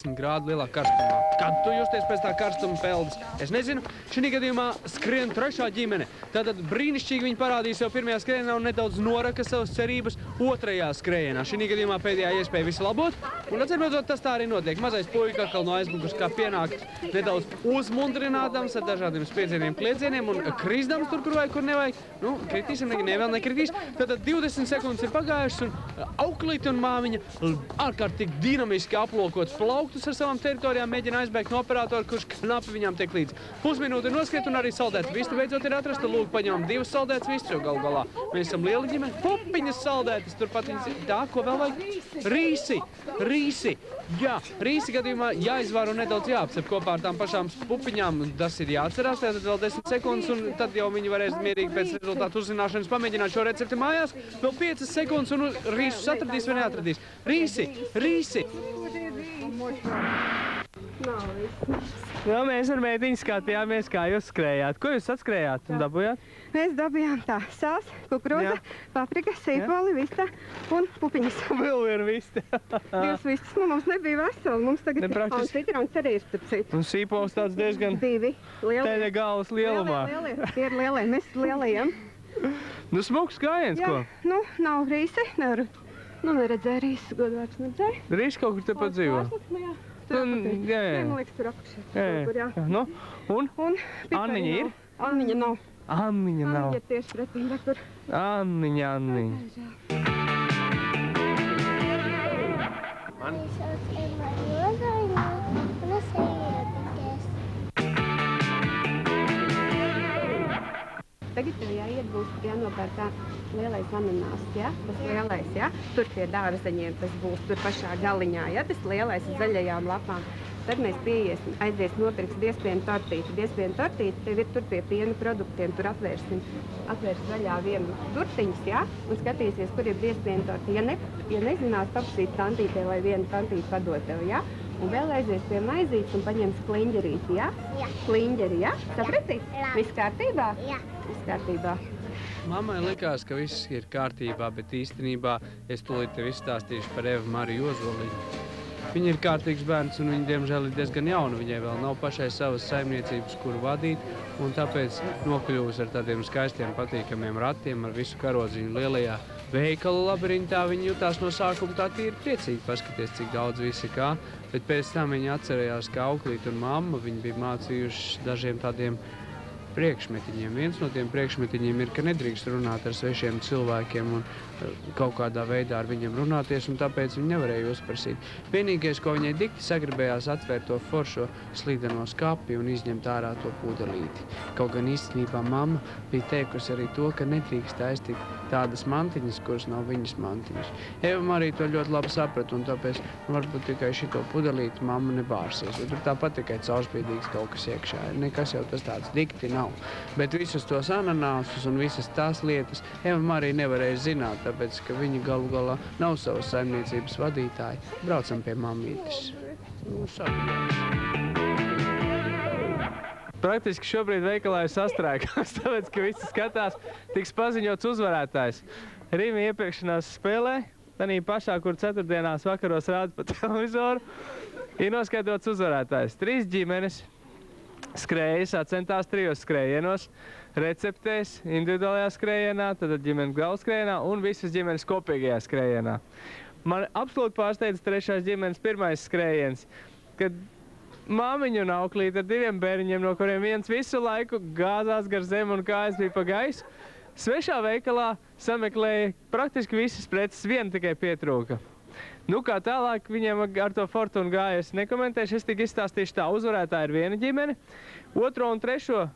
10 grādu lielā karstumā. Kad tu justies pēc tā karstuma peldes? Es nezinu, šī gadījumā skrien trešā ģimene. Tātad brīnišķīgi viņi parādīja sev pirmajā skrējienā un nedaudz noraka savas cerības otrajā skrējienā. Šī gadījumā pēdējā iespēja visu labot, un atcerot, tas tā arī notiek. Mazais puika atkal no aizmugures kā pienāk nedaudz uzmundrinādams ar dažādiem spiedzieniem, kliedzieniem un krizdams tur, kur vajag, kur nevajag. Nu, kritīsim, vēl nekritīs. Tātad 20 sekundes ir pagājušas un auklīte un māmiņa ārkārtīgi dinamiski aplokot plauktus ar savām teritorijām, mēģina aizbēgt no operatora, kurš knapi viņām tiek līdz. Pusminūte ir noskriet un arī saldēta vista beidzot ir atrasta. Lūk, paņemam 2 saldētas vistas, jo galu galā mēs esam liela ģimene. Pupiņas saldētas, turpat viņas ir. Tā, ko vēl vajag? Rīsi. Jā, rīsi gadījumā jāizvar un nedaudz jāapcep kopā ar tām pašām pupiņām. Tas ir jāatcerās, tātad vēl 10 sekundes un tad jau viņi varēs mierīgi pēc rezultātu uzzināšanas pamēģināt šo recepti mājās. Vēl 5 sekundes un rīsus atradīs vai neatradīs. Rīsi! Mēs ar meitiņu skatījāmies, kā jūs skrējāt. Ko jūs atskrējāt un dabujāt? Mēs dabujām tā sāls, kukurūza, paprika, sīpoli, vista un pupiņas. Vēl ir vista. 2 vistas, nu mums nebija veseli, mums tagad un citrons arī ir starp citu. Un sīpols tāds diezgan 2 teļa galvas lielumā. Tie ir lielie, mēs lielajiem. Nu, smuks gājiens, ko? Nu, nav rīsi, nevaru. Nu, neredzēju rīsis, godvārds neredzēju. Rīsis kaut kur tepat dzīvo? Jā. Man liekas, tur apakšā. Nu, un? Anniņa ir? Anniņa nav. Anniņa nav. Anniņa tieši pretīm, bet tur. Anniņa. Mani sauc Eva Jozaina, un es ieradīties. Tagad tev jāiet būs jānopērk tā lielais ananās, ja? Tas lielais, ja? Tur tie dārzeņiem tas būs, tur pašā galiņā, ja? Tas lielais ar zaļajām lapām. Tad mēs aizies nopirks biezpienu tortīti. Biezpienu tortīti tev ir tur pie piena produktiem, tur atvērs zaļā vienu turtiņas, ja? Un skatīsies, kur ir biezpienu tortīti. Ja nezinās, paprasīt tantītē, lai vienu tantīti padod tev, ja? Un vēl aizies pie maizītes un paņems kliņģerīti, ja? Jā. Kliņģeri, ja? Saprati? Jā. Viss kārtībā? Jā. Viss kārtībā. Mammai likās, ka viss ir kārtībā, bet īstenībā es tūlīt tev izstāstīšu par Evu Mariju Ozoliņu. Viņa ir kārtīgs bērns un viņa, diemžēl, ir diezgan jauna. Viņai vēl nav pašai savas saimniecības, kuru vadīt, un tāpēc nokļuvusi ar tādiem skaistiem, patīkamiem ratiem, ar visu karodziņu lielajā veikala labirintā. Viņa jutās no sākuma tā tīri priecīgi paskaties, cik daudz visi kā, bet pēc tam viņa atcerējās, ka auklīt un mamma viņa bija mācījuši dažiem tādiem priekšmetiņiem. Viens no tiem priekšmetiņiem ir, ka nedrīkst runāt ar svešiem cilvēkiem un kaut kādā veidā ar viņiem runāties, un tāpēc viņi nevarēja uzprasīt. Vienīgais, ko viņai dikti sagribējās, atvērt to foršo slīdeno skapi un izņemt ārā to pudelīti. Kaut gan īstenībā mamma bija teikusi arī to, ka nedrīkst aiztikt tādas mantiņas, kuras nav viņas mantiņas. Eva Marija to ļoti labi saprata, un tāpēc varbūt tikai šito pudelīti mamma nebārsies. Tur tāpat tikai caurspīdīgs kaut kas iekšā ir. Nekas jau tas tāds dikti nav. Bet visus tos ananāsus un visas tās lietas Eva Marija nevarēja zināt, tāpēc, ka viņa galu galā nav savas saimniecības vadītāji. Braucam pie mammītes. Praktiski šobrīd veikalā ir sastrēgās, tāpēc, ka visi skatās, tiks paziņots uzvarētājs. Rīmi iepirkšanās spēlē, tanī pašā, kur ceturtdienās vakaros rāda pa televizoru, ir noskaidrots uzvarētājs. 3 ģimenes skrēja, sacentās 3 skrējienos, receptēs, individuālajā skrējienā, tad ģimenes galvas skrējienā un visas ģimenes kopīgajā skrējienā. Man absolūti pārsteidz 3. ģimenes pirmais skrējiens, kad māmiņu un auklīti ar 2 bērniņiem, no kuriem viens visu laiku gāzās gar zemi un kājas bija pa gaisu, svešā veikalā sameklēja praktiski visas preces, viena tikai pietrūka. Nu, kā tālāk viņiem ar to fortunu gājas nekomentēšu, es tik izstāstīšu tā, uzvarētāja ir viena ģimene, 2. un 3.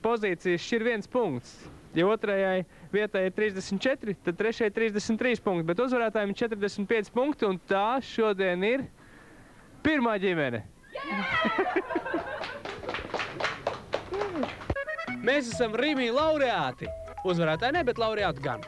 pozīcijas šķir 1 punkts. Ja 2. vietai ir 34, tad 3. 33 punkti, bet uzvarētājiem ir 45 punkti, un tā šodien ir 1. ģimene. Mēs esam Rīmī laureāti. Uzvarētāji ne, bet laureāti gan.